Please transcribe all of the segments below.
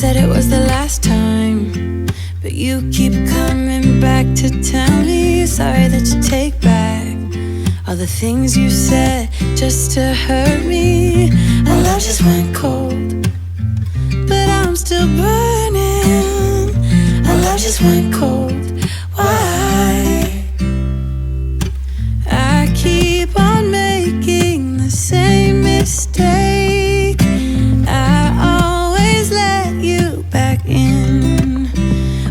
said it was the last time, but you keep coming back to tell me sorry that you take back all the things you said just to hurt me. Our love just went cold, but I'm still burning. Our love just went cold. Why? I keep on making the same mistake. I always let you back in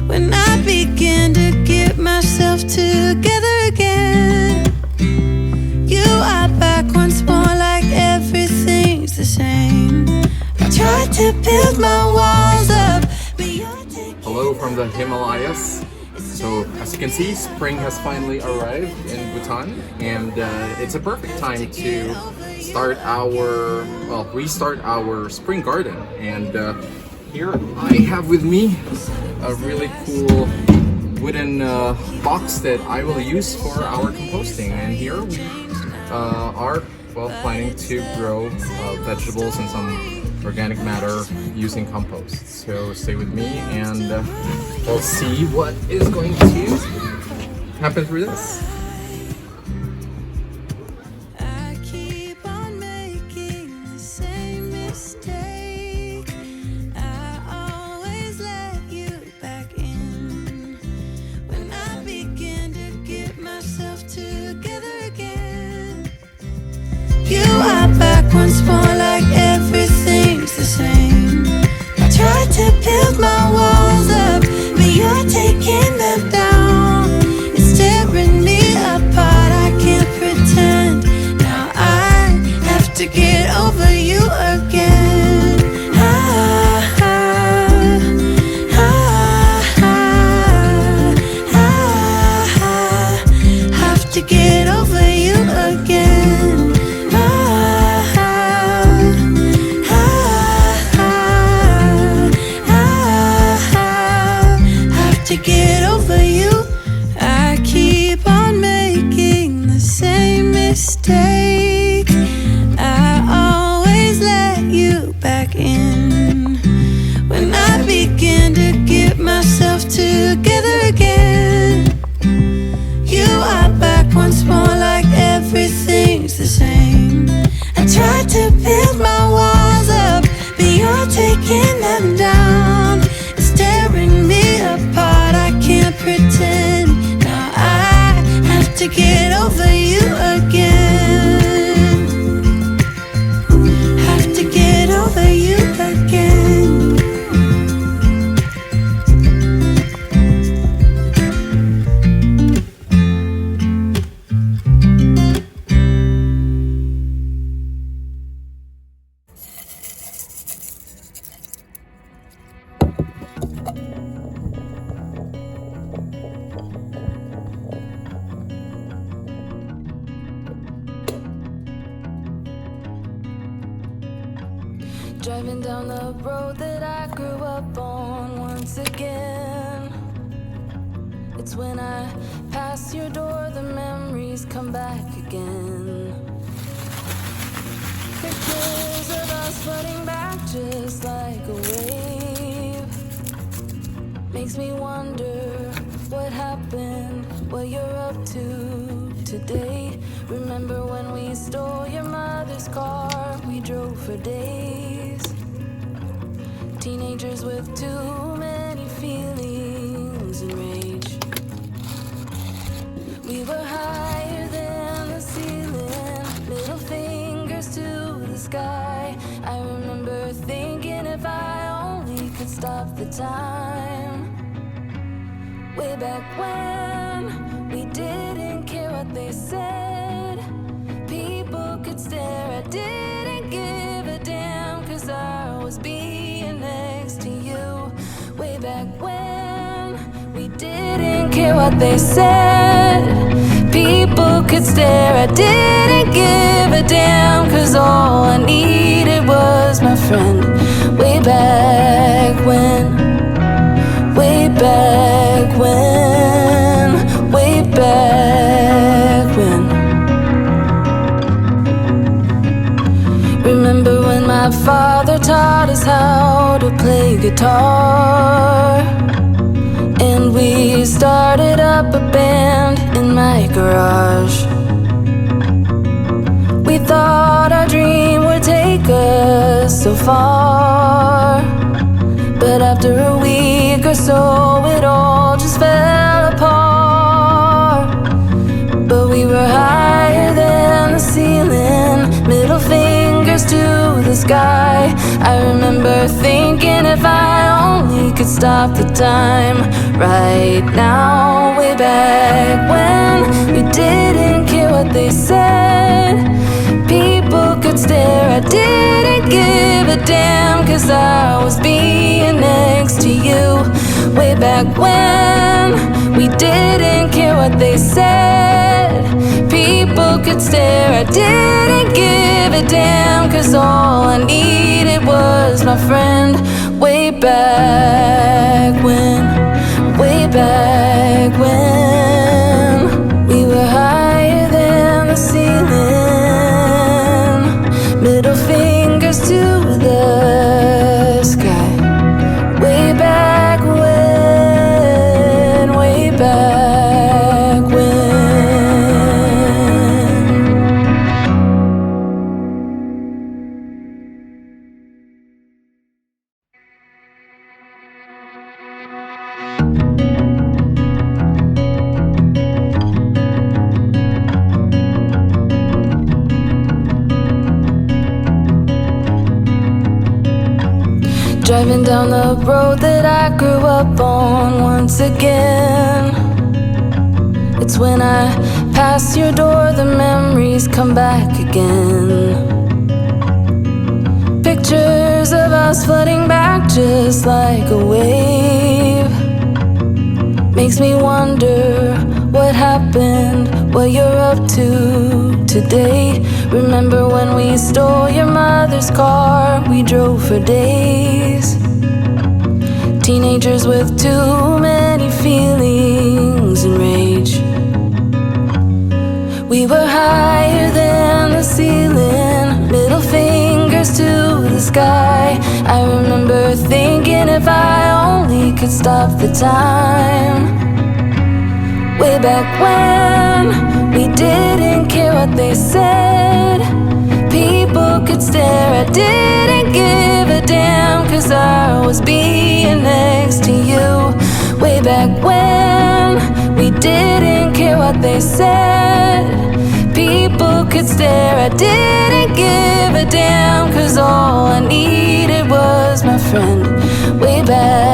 when I begin to get myself together again. You are back once more, like everything's the same. I tried to build my walls up, but you're taking. Hello from the Himalayas. So as you can see, spring has finally arrived in Bhutan, and it's a perfect time to restart our spring garden. And here I have with me a really cool wooden box that I will use for our composting. And here we are planning to grow vegetables and some organic matter using compost. So stay with me and we'll see what is going to happen through this. I keep on making the same mistake. I always let you back in when I begin to get myself together again. You are back once more, like everything's the same. I tried to build my walls up, but you're taking them down. It's tearing me apart, I can't pretend. Now I have to get over you again. Have to get over you again. To get over you, I keep on making the same mistake. I always let you back in when I begin to get myself together again. You are back once more, like everything's the same. I tried to build my walls up, but you're taking them down. It's tearing me apart, I can't pretend. Now I have to get over you again. Have to get over you again. Driving down the road that I grew up on once again. It's when I pass your door, the memories come back again. Pictures of us floating back just like a wave. Makes me wonder what happened, what you're up to today. Remember when we stole your mother's car, we drove for days. Teenagers with too many feelings and rage. We were higher than the ceiling, middle fingers to the sky. I remember thinking if I only could stop the time. Way back when we didn't care what they said. People could stare, I didn't give a damn, 'cause I was being next to you. Way back when we didn't care what they said. People could stare, I didn't give a damn, 'cause all I needed was my friend. Way back when. Way back when, way back when. Remember when my my father taught us how to play guitar. And we started up a band in my garage. We thought our dream would take us so far, but after a week or so it all just fell apart. But we were higher than the ceiling, middle fingers to the sky. I remember thinking if I only could stop the time right now. Way back when we didn't care what they said. People could stare, I didn't give a damn, 'cause I was being next to you. Way back when we didn't care what they said. People could stare, I didn't give a damn, 'cause all I needed was my friend. Way back when, way back when we were higher than the ceiling, middle fingers to the sky. Way back when, way back when. Driving down the road that I grew up on once again. It's when I pass your door, the memories come back again. Pictures of us flooding back just like a wave. Makes me wonder what happened, what you're up to today. Remember when we stole your mother's car, we drove for days. Teenagers with too many feelings and rage. We were higher than the ceiling, middle fingers to the sky. I remember thinking if I only could stop the time. Way back when we didn't care what they said. People could stare, I didn't give a damn, 'cause I was being next to you. Way back when we didn't care what they said. People could stare, I didn't give a damn, 'cause all I needed was my friend. Way back